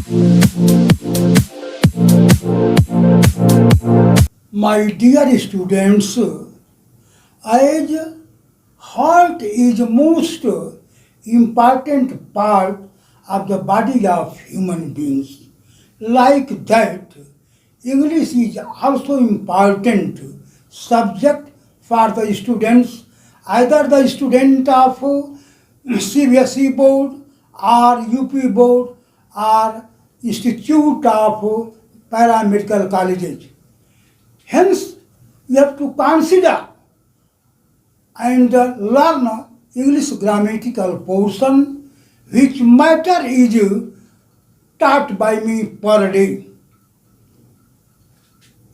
My dear students, as heart is most important part of the body of human beings, like that, English is also important subject for the students, either the student of CBSE board or UP board or Institute of Paramedical Colleges. Hence, you have to consider and learn English grammatical portion which matter is taught by me per day.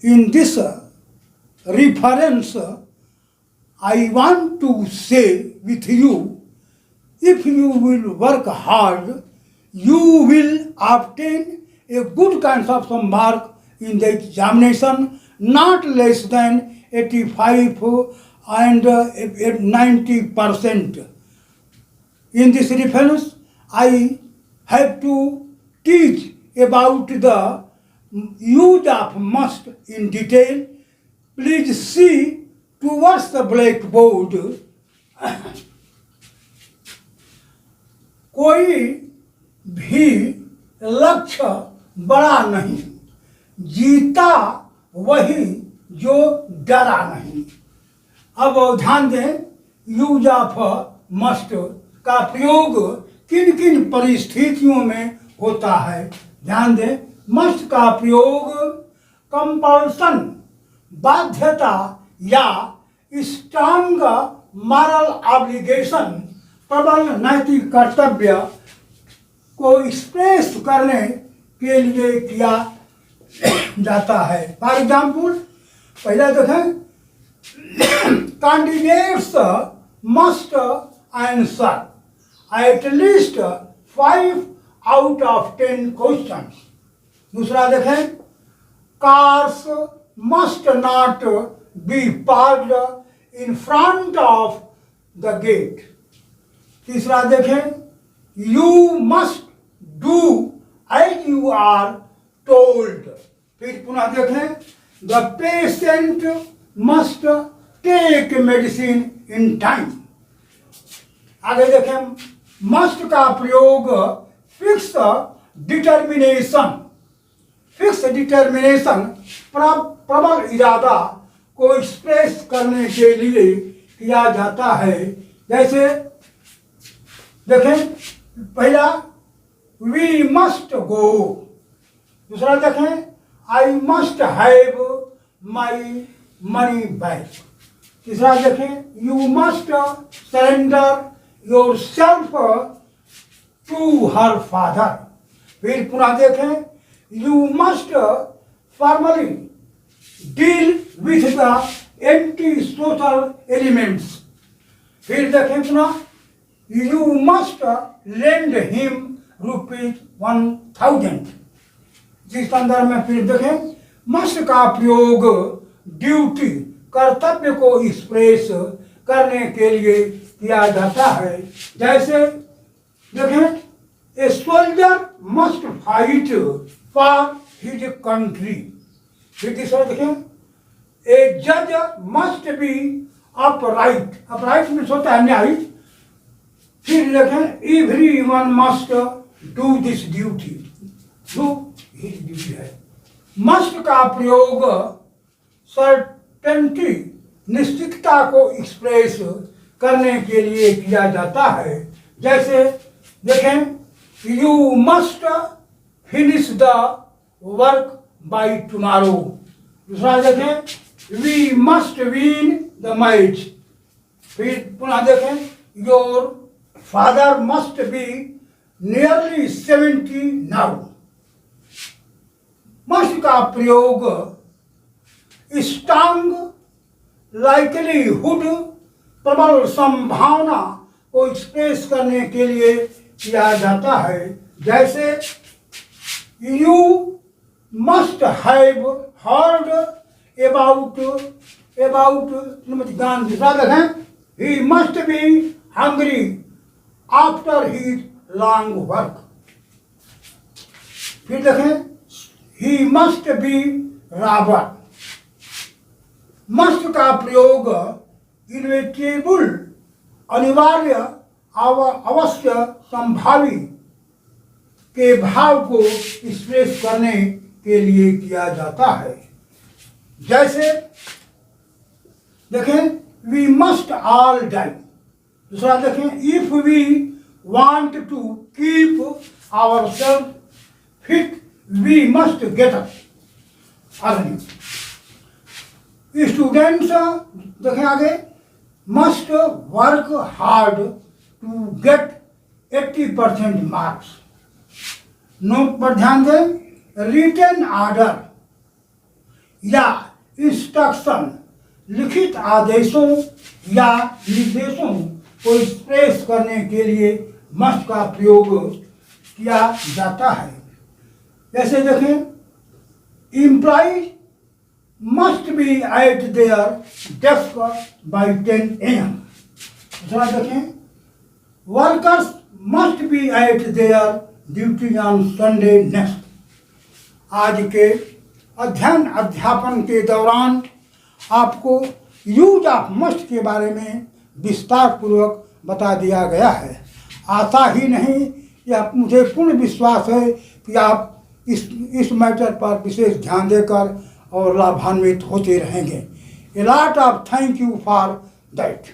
In this reference, I want to say with you, if you will work hard, you will obtain a good kind of some mark in the examination, not less than 85 and 90%. In this reference, I have to teach about the use of must in detail. Please see towards the blackboard. कोई भी लक्ष्य बड़ा नहीं, जीता वही जो डरा नहीं। अब ध्यान दें, यूज ऑफ मस्ट का प्रयोग किन किन परिस्थितियों में होता है। ध्यान दें, मस्ट का प्रयोग कंपल्सन, बाध्यता या स्ट्रांग मॉरल ऑब्लिगेशन, प्रबल नैतिक कर्तव्य को एक्सप्रेस करने के लिए किया जाता है। फॉर एग्जाम्पल, पहला देखें, candidates must answer at least 5 out of 10 questions. दूसरा देखें, cars must not be parked in front of the gate. तीसरा देखें, you must do as you are told. फिर पुनः देखें, the patient must take medicine in time. आगे देखें, must का प्रयोग फिक्स डिटर्मिनेशन, फिक्स डिटर्मिनेशन प्रबल इरादा को एक्सप्रेस करने के लिए किया जाता है। जैसे देखें, पहला वी मस्ट गो, दूसरा देखें, I must have my money back, तीसरा देखें, you must surrender yourself to her father. फिर पुनः देखें, you must formally deal with the anti social elements. फिर देखें पुनः, यू मस्ट लेंड हिम ₹1000। जिस संदर्भ में फिर देखें, मस्ट का प्रयोग ड्यूटी, कर्तव्य को एक्सप्रेस करने के लिए किया जाता है। जैसे देखें, a soldier must fight for his country. फिर तीसरा देखें, ए जज must be upright, upright means होता है न्यायिक। फिर देखें, everyone must do this duty, do his duty है। मस्ट का प्रयोग सर्टेनिटी, निश्चितता को एक्सप्रेस करने के लिए किया जाता है। जैसे देखें, you must finish the work by tomorrow. दूसरा देखें, we must win the match. फिर पुनः देखें, your father must be nearly 70 now. Must का प्रयोग स्ट्रांग लाइकलीहुड, प्रबल संभावना को एक्सप्रेस करने के लिए किया जाता है। जैसे you must have heard about Gandhi. He must be hungry after his long work. फिर देखें, ही मस्ट बी राबर। मस्ट का प्रयोग इनविटेबल, अनिवार्य, अवश्य, संभावी के भाव को एक्सप्रेस करने के लिए किया जाता है। जैसे देखें, वी मस्ट ऑल डाई। दूसरा देखें, if we want to keep our self fit we must get up early. Students देखें आगे, must work hard to get 80% marks. Note पर ध्यान दें, रिटन ऑर्डर या इंस्ट्रक्शन, लिखित आदेशों या निर्देशों को एक्सप्रेस करने के लिए मस्ट का प्रयोग किया जाता है। जैसे देखें, employ must be at their desk by 10 AM। दूसरा देखें, workers must be at their duty on Sunday next. आज के अध्यापन के दौरान आपको यूज ऑफ मस्ट के बारे में विस्तार पूर्वक बता दिया गया है। आशा ही नहीं, यह मुझे पूर्ण विश्वास है कि आप इस मैटर पर विशेष ध्यान देकर और लाभान्वित होते रहेंगे। A lot of thank you for that.